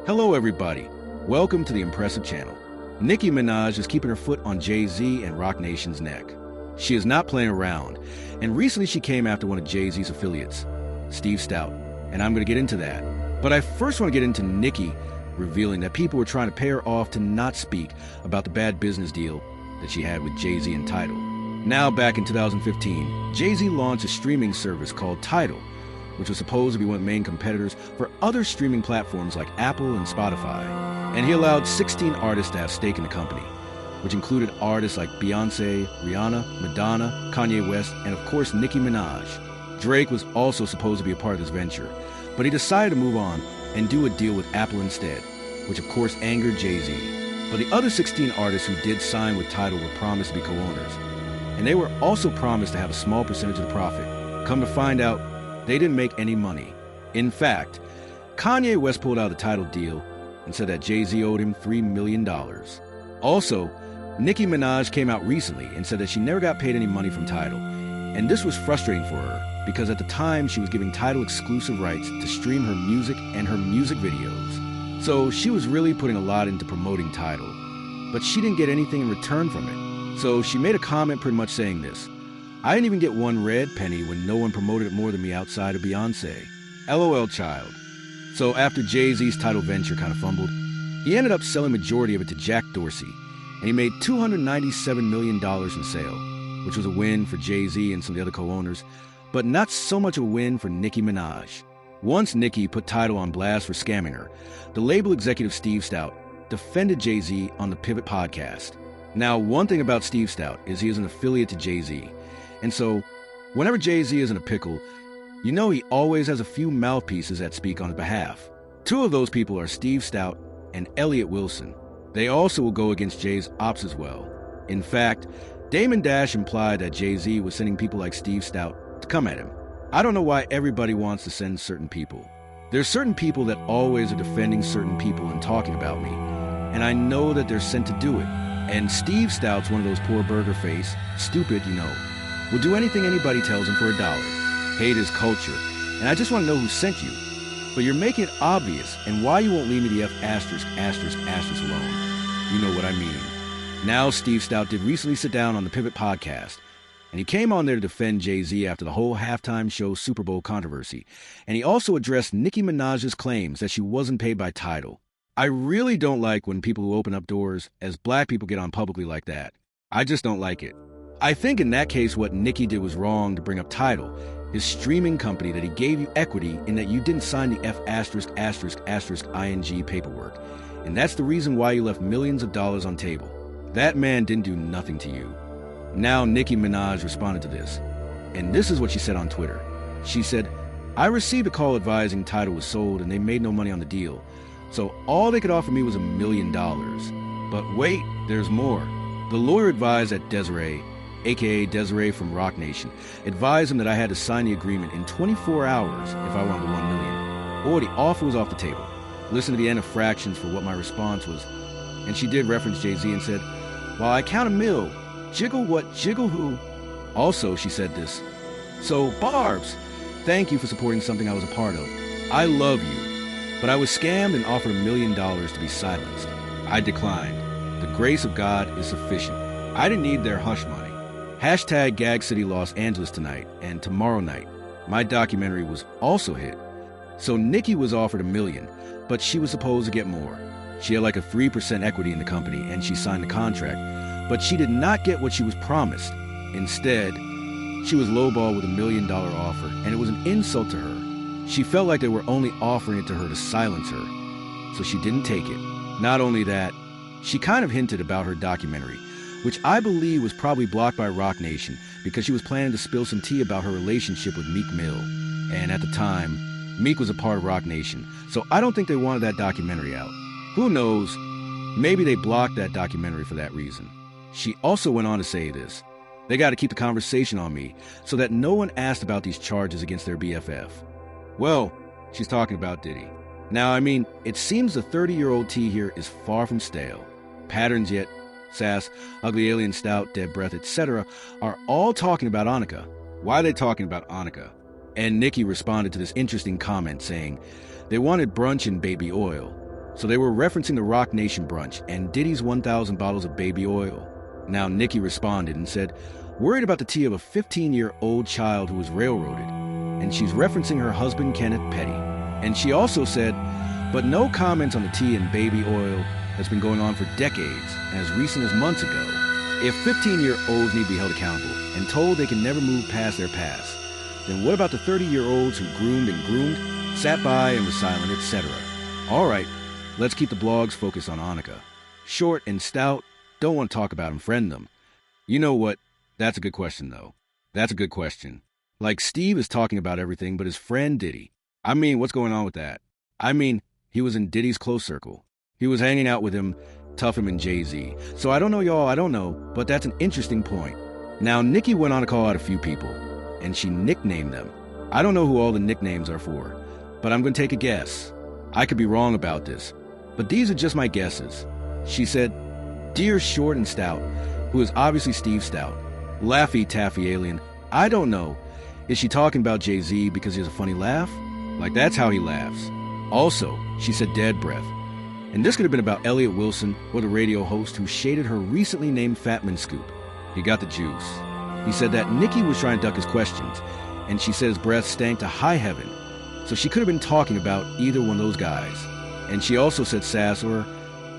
Hello everybody, welcome to the impressive channel. Nicki Minaj is keeping her foot on Jay-Z and Roc Nation's neck. She is not playing around, and recently she came after one of Jay-Z's affiliates, Steve Stoute, and I'm going to get into that. But I first want to get into Nicki revealing that people were trying to pay her off to not speak about the bad business deal that she had with Jay-Z and Tidal. Now back in 2015, Jay-Z launched a streaming service called Tidal, which was supposed to be one of the main competitors for other streaming platforms like Apple and Spotify. And he allowed 16 artists to have stake in the company, which included artists like Beyonce, Rihanna, Madonna, Kanye West, and of course Nicki Minaj. Drake was also supposed to be a part of this venture, but he decided to move on and do a deal with Apple instead, which of course angered Jay-Z. But the other 16 artists who did sign with Tidal were promised to be co-owners, and they were also promised to have a small percentage of the profit. Come to find out, they didn't make any money. In fact, Kanye West pulled out of the Tidal deal and said that Jay-Z owed him $3 million. Also, Nicki Minaj came out recently and said that she never got paid any money from Tidal, and this was frustrating for her because at the time she was giving Tidal exclusive rights to stream her music and her music videos. So she was really putting a lot into promoting Tidal, but she didn't get anything in return from it. So she made a comment pretty much saying this: "I didn't even get one red penny when no one promoted it more than me outside of Beyonce. LOL child." So after Jay-Z's Tidal venture kind of fumbled, he ended up selling majority of it to Jack Dorsey, and he made $297 million in sale, which was a win for Jay-Z and some of the other co-owners, but not so much a win for Nicki Minaj. Once Nicki put Tidal on blast for scamming her, the label executive Steve Stoute defended Jay-Z on the Pivot podcast. Now, one thing about Steve Stoute is he is an affiliate to Jay-Z, and so whenever Jay-Z is in a pickle, you know he always has a few mouthpieces that speak on his behalf. Two of those people are Steve Stoute and Elliott Wilson. They also will go against Jay's ops as well. In fact, Damon Dash implied that Jay-Z was sending people like Steve Stoute to come at him. I don't know why everybody wants to send certain people. There's certain people that always are defending certain people and talking about me, and I know that they're sent to do it. And Steve Stoute's one of those poor burger face, stupid, will do anything anybody tells him for $1. Hate is culture, and I just want to know who sent you. But you're making it obvious, and why you won't leave me the F*** alone. You know what I mean. Now Steve Stoute did recently sit down on the Pivot podcast, and he came on there to defend Jay-Z after the whole halftime show Super Bowl controversy, and he also addressed Nicki Minaj's claims that she wasn't paid by Tidal. I really don't like when people who open up doors as black people get on publicly like that. I just don't like it. I think in that case what Nicki did was wrong to bring up Tidal, his streaming company that he gave you equity in that you didn't sign the F***ing paperwork. And that's the reason why you left millions of dollars on table. That man didn't do nothing to you. Now Nicki Minaj responded to this, and this is what she said on Twitter. She said, "I received a call advising Tidal was sold and they made no money on the deal. So all they could offer me was $1 million. But wait, there's more. The lawyer advised that Desiree, aka Desiree from Roc Nation, advised him that I had to sign the agreement in 24 hours if I wanted the $1 million, or the offer was off the table." Listen to the end of fractions for what my response was, and she did reference Jay-Z and said, "While I count $1 million, jiggle what, jiggle who?" Also, she said this: "So, Barbs, thank you for supporting something I was a part of. I love you. But I was scammed and offered $1 million to be silenced. I declined. The grace of God is sufficient. I didn't need their hush money." Hashtag Gag City Los Angeles tonight and tomorrow night. My documentary was also hit. So Nicki was offered $1 million, but she was supposed to get more. She had like a 3% equity in the company and she signed the contract, but she did not get what she was promised. Instead, she was lowballed with $1 million offer, and it was an insult to her. She felt like they were only offering it to her to silence her, so she didn't take it. Not only that, she kind of hinted about her documentary, which I believe was probably blocked by Roc Nation because she was planning to spill some tea about her relationship with Meek Mill. And at the time, Meek was a part of Roc Nation, so I don't think they wanted that documentary out. Who knows? Maybe they blocked that documentary for that reason. She also went on to say this: "They got to keep the conversation on me so that no one asked about these charges against their BFF." Well, she's talking about Diddy. Now, I mean, it seems the 30-year-old T here is far from stale. Patterns Yet, Sass, Ugly Alien Stout, Dead Breath, etc. are all talking about Annika. Why are they talking about Annika? And Nicki responded to this interesting comment saying, they wanted brunch and baby oil. So they were referencing the Rock Nation brunch and Diddy's 1,000 bottles of baby oil. Now Nicki responded and said, worried about the tea of a 15-year-old child who was railroaded. And she's referencing her husband, Kenneth Petty. And she also said, but no comments on the tea and baby oil that's been going on for decades, and as recent as months ago. If 15-year-olds need to be held accountable and told they can never move past their past, then what about the 30-year-olds who groomed, sat by and was silent, etc.? All right, let's keep the blogs focused on Annika. Short and stout, don't want to talk about them, friend them. You know what? That's a good question, though. That's a good question. Like, Steve is talking about everything but his friend Diddy. I mean, what's going on with that? I mean, he was in Diddy's close circle. He was hanging out with him, Tuffham and Jay-Z. So I don't know, y'all, I don't know, but that's an interesting point. Now, Nicki went on to call out a few people, and she nicknamed them. I don't know who all the nicknames are for, but I'm going to take a guess. I could be wrong about this, but these are just my guesses. She said, Dear Short and Stout, who is obviously Steve Stout. Laffy Taffy Alien, I don't know. Is she talking about Jay-Z because he has a funny laugh? Like, that's how he laughs. Also, she said dead breath. And this could have been about Elliot Wilson or the radio host who shaded her recently named Fatman Scoop. He got the juice. He said that Nicki was trying to duck his questions, and she said his breath stank to high heaven. So she could have been talking about either one of those guys. And she also said Sass or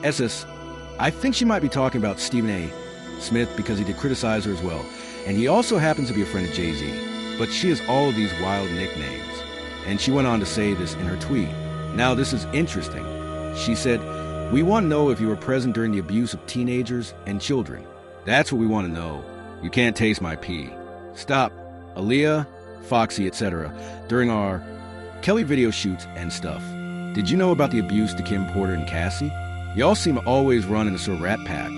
SS. I think she might be talking about Stephen A. Smith because he did criticize her as well. And he also happens to be a friend of Jay-Z. But she has all of these wild nicknames. And she went on to say this in her tweet. Now this is interesting. She said, we want to know if you were present during the abuse of teenagers and children. That's what we want to know. You can't taste my pee. Stop. Aaliyah, Foxy, etc. during our Kelly video shoots and stuff. Did you know about the abuse to Kim Porter and Cassie? Y'all seem to always run in a sort of rat pack.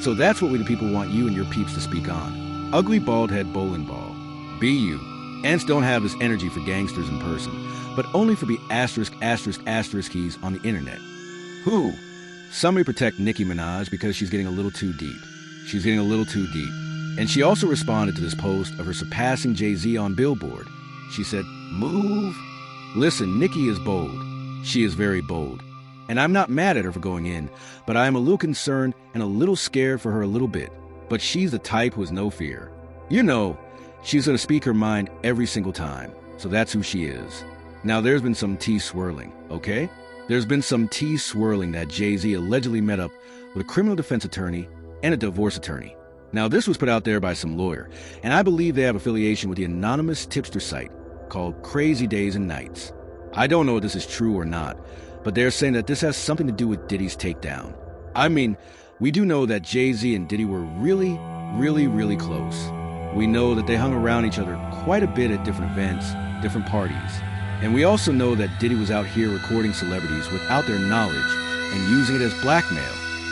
So that's what we the people want you and your peeps to speak on. Ugly bald head bowling ball. Be you. Ants don't have this energy for gangsters in person, but only for the **** keys on the internet. Who? Somebody protect Nicki Minaj because she's getting a little too deep. She's getting a little too deep. And she also responded to this post of her surpassing Jay-Z on Billboard. She said, move. Listen, Nicki is bold. She is very bold. And I'm not mad at her for going in, but I am a little concerned and a little scared for her a little bit. But she's the type who has no fear. You know, she's going to speak her mind every single time. So that's who she is. Now, there's been some tea swirling, okay? There's been some tea swirling that Jay-Z allegedly met up with a criminal defense attorney and a divorce attorney. Now, this was put out there by some lawyer, and I believe they have affiliation with the anonymous tipster site called Crazy Days and Nights. I don't know if this is true or not, but they're saying that this has something to do with Diddy's takedown. I mean, we do know that Jay-Z and Diddy were really, really close. We know that they hung around each other quite a bit at different events, different parties. And we also know that Diddy was out here recording celebrities without their knowledge and using it as blackmail.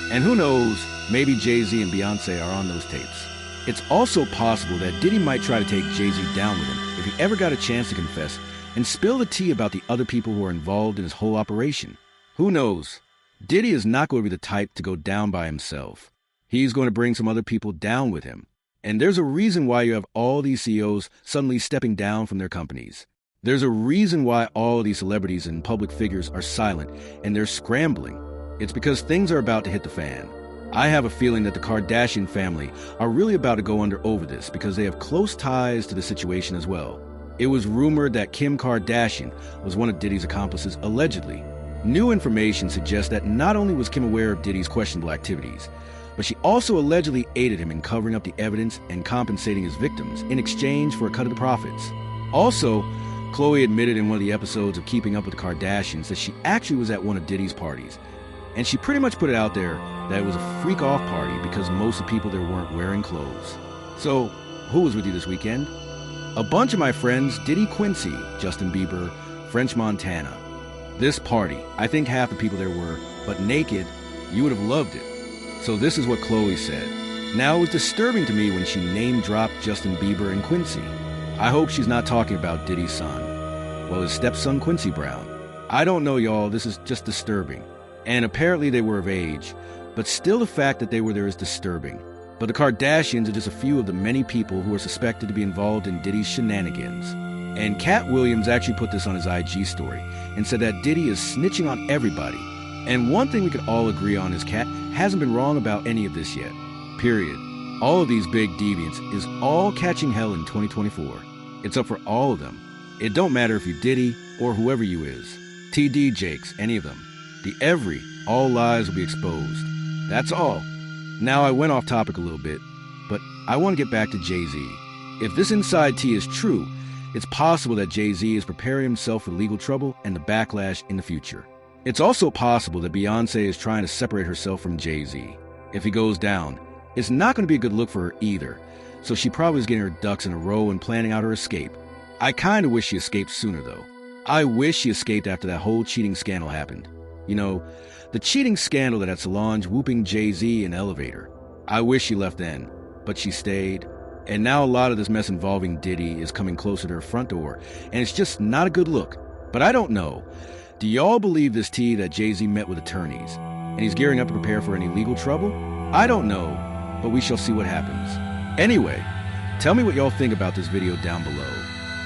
And who knows, maybe Jay-Z and Beyonce are on those tapes. It's also possible that Diddy might try to take Jay-Z down with him if he ever got a chance to confess and spill the tea about the other people who are involved in his whole operation. Who knows? Diddy is not going to be the type to go down by himself. He's going to bring some other people down with him. And there's a reason why you have all these CEOs suddenly stepping down from their companies. There's a reason why all of these celebrities and public figures are silent and they're scrambling. It's because things are about to hit the fan. I have a feeling that the Kardashian family are really about to go under over this because they have close ties to the situation as well. It was rumored that Kim Kardashian was one of Diddy's accomplices, allegedly. New information suggests that not only was Kim aware of Diddy's questionable activities, but she also allegedly aided him in covering up the evidence and compensating his victims in exchange for a cut of the profits. Also, Khloe admitted in one of the episodes of Keeping Up with the Kardashians that she actually was at one of Diddy's parties. And she pretty much put it out there that it was a freak-off party because most of the people there weren't wearing clothes. So, who was with you this weekend? A bunch of my friends, Diddy Quincy, Justin Bieber, French Montana. This party, I think half the people there were, but naked, you would have loved it. So this is what Khloe said. Now, it was disturbing to me when she name-dropped Justin Bieber and Quincy. I hope she's not talking about Diddy's son. Well, his stepson, Quincy Brown. I don't know, y'all, this is just disturbing. And apparently they were of age, but still the fact that they were there is disturbing. But the Kardashians are just a few of the many people who are suspected to be involved in Diddy's shenanigans. And Cat Williams actually put this on his IG story and said that Diddy is snitching on everybody. And one thing we could all agree on is Kat hasn't been wrong about any of this yet. Period. All of these big deviants is all catching hell in 2024. It's up for all of them. It don't matter if you Diddy or whoever you is. TD Jakes, any of them. All lies will be exposed. That's all. Now I went off topic a little bit, but I want to get back to Jay-Z. If this inside tea is true, it's possible that Jay-Z is preparing himself for legal trouble and the backlash in the future. It's also possible that Beyoncé is trying to separate herself from Jay-Z. If he goes down, it's not going to be a good look for her either, so she probably is getting her ducks in a row and planning out her escape. I kind of wish she escaped sooner, though. I wish she escaped after that whole cheating scandal happened. You know, the cheating scandal that had Solange whooping Jay-Z in the elevator. I wish she left then, but she stayed. And now a lot of this mess involving Diddy is coming closer to her front door, and it's just not a good look. But I don't know. Do y'all believe this tea that Jay-Z met with attorneys, and he's gearing up to prepare for any legal trouble? I don't know, but we shall see what happens. Anyway, tell me what y'all think about this video down below.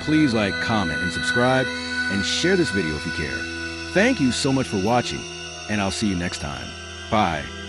Please like, comment, and subscribe, and share this video if you care. Thank you so much for watching, and I'll see you next time. Bye.